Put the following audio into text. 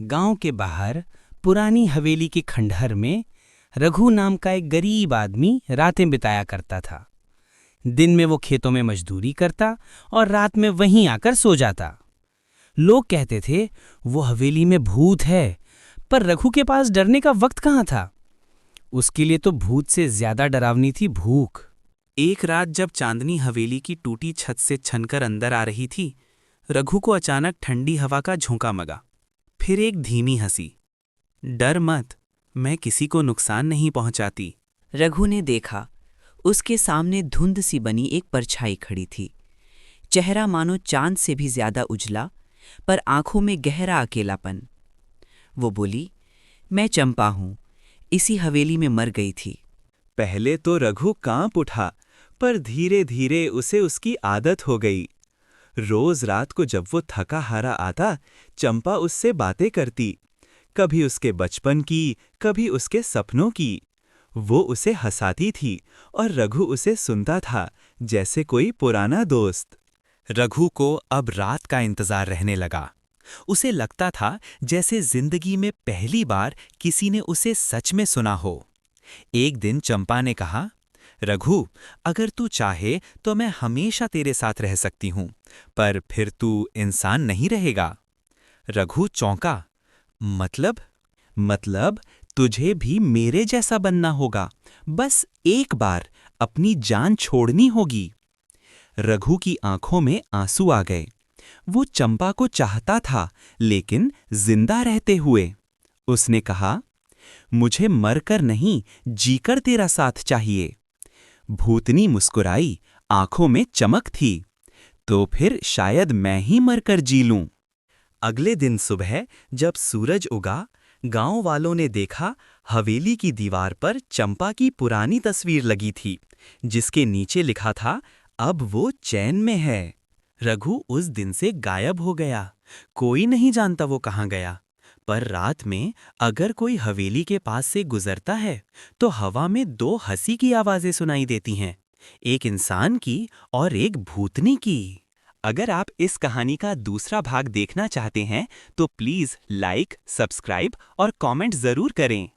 गांव के बाहर पुरानी हवेली के खंडहर में रघु नाम का एक गरीब आदमी रातें बिताया करता था। दिन में वो खेतों में मजदूरी करता और रात में वहीं आकर सो जाता। लोग कहते थे वो हवेली में भूत है, पर रघु के पास डरने का वक्त कहाँ था। उसके लिए तो भूत से ज्यादा डरावनी थी भूख। एक रात जब चांदनी हवेली की टूटी छत से छनकर अंदर आ रही थी, रघु को अचानक ठंडी हवा का झोंका मगा। फिर एक धीमी हंसी। डर मत, मैं किसी को नुकसान नहीं पहुंचाती। रघु ने देखा, उसके सामने धुंध सी बनी एक परछाई खड़ी थी। चेहरा मानो चांद से भी ज्यादा उजला, पर आंखों में गहरा अकेलापन। वो बोली, मैं चंपा हूं, इसी हवेली में मर गई थी। पहले तो रघु कांप उठा, पर धीरे धीरे उसे उसकी आदत हो गई। रोज रात को जब वो थका हारा आता, चंपा उससे बातें करती, कभी उसके बचपन की, कभी उसके सपनों की। वो उसे हंसाती थी और रघु उसे सुनता था जैसे कोई पुराना दोस्त। रघु को अब रात का इंतजार रहने लगा। उसे लगता था जैसे जिंदगी में पहली बार किसी ने उसे सच में सुना हो। एक दिन चंपा ने कहा, रघु, अगर तू चाहे तो मैं हमेशा तेरे साथ रह सकती हूं, पर फिर तू इंसान नहीं रहेगा। रघु चौंका। मतलब तुझे भी मेरे जैसा बनना होगा, बस एक बार अपनी जान छोड़नी होगी। रघु की आंखों में आंसू आ गए। वो चंपा को चाहता था, लेकिन जिंदा रहते हुए। उसने कहा, मुझे मरकर नहीं, जीकर तेरा साथ चाहिए। भूतनी मुस्कुराई, आंखों में चमक थी। तो फिर शायद मैं ही मरकर जी लूं। अगले दिन सुबह जब सूरज उगा, गांव वालों ने देखा हवेली की दीवार पर चंपा की पुरानी तस्वीर लगी थी, जिसके नीचे लिखा था, अब वो चैन में है। रघु उस दिन से गायब हो गया। कोई नहीं जानता वो कहाँ गया। पर रात में अगर कोई हवेली के पास से गुजरता है, तो हवा में दो हंसी की आवाजें सुनाई देती हैं, एक इंसान की और एक भूतनी की। अगर आप इस कहानी का दूसरा भाग देखना चाहते हैं, तो प्लीज़ लाइक, सब्सक्राइब और कमेंट ज़रूर करें।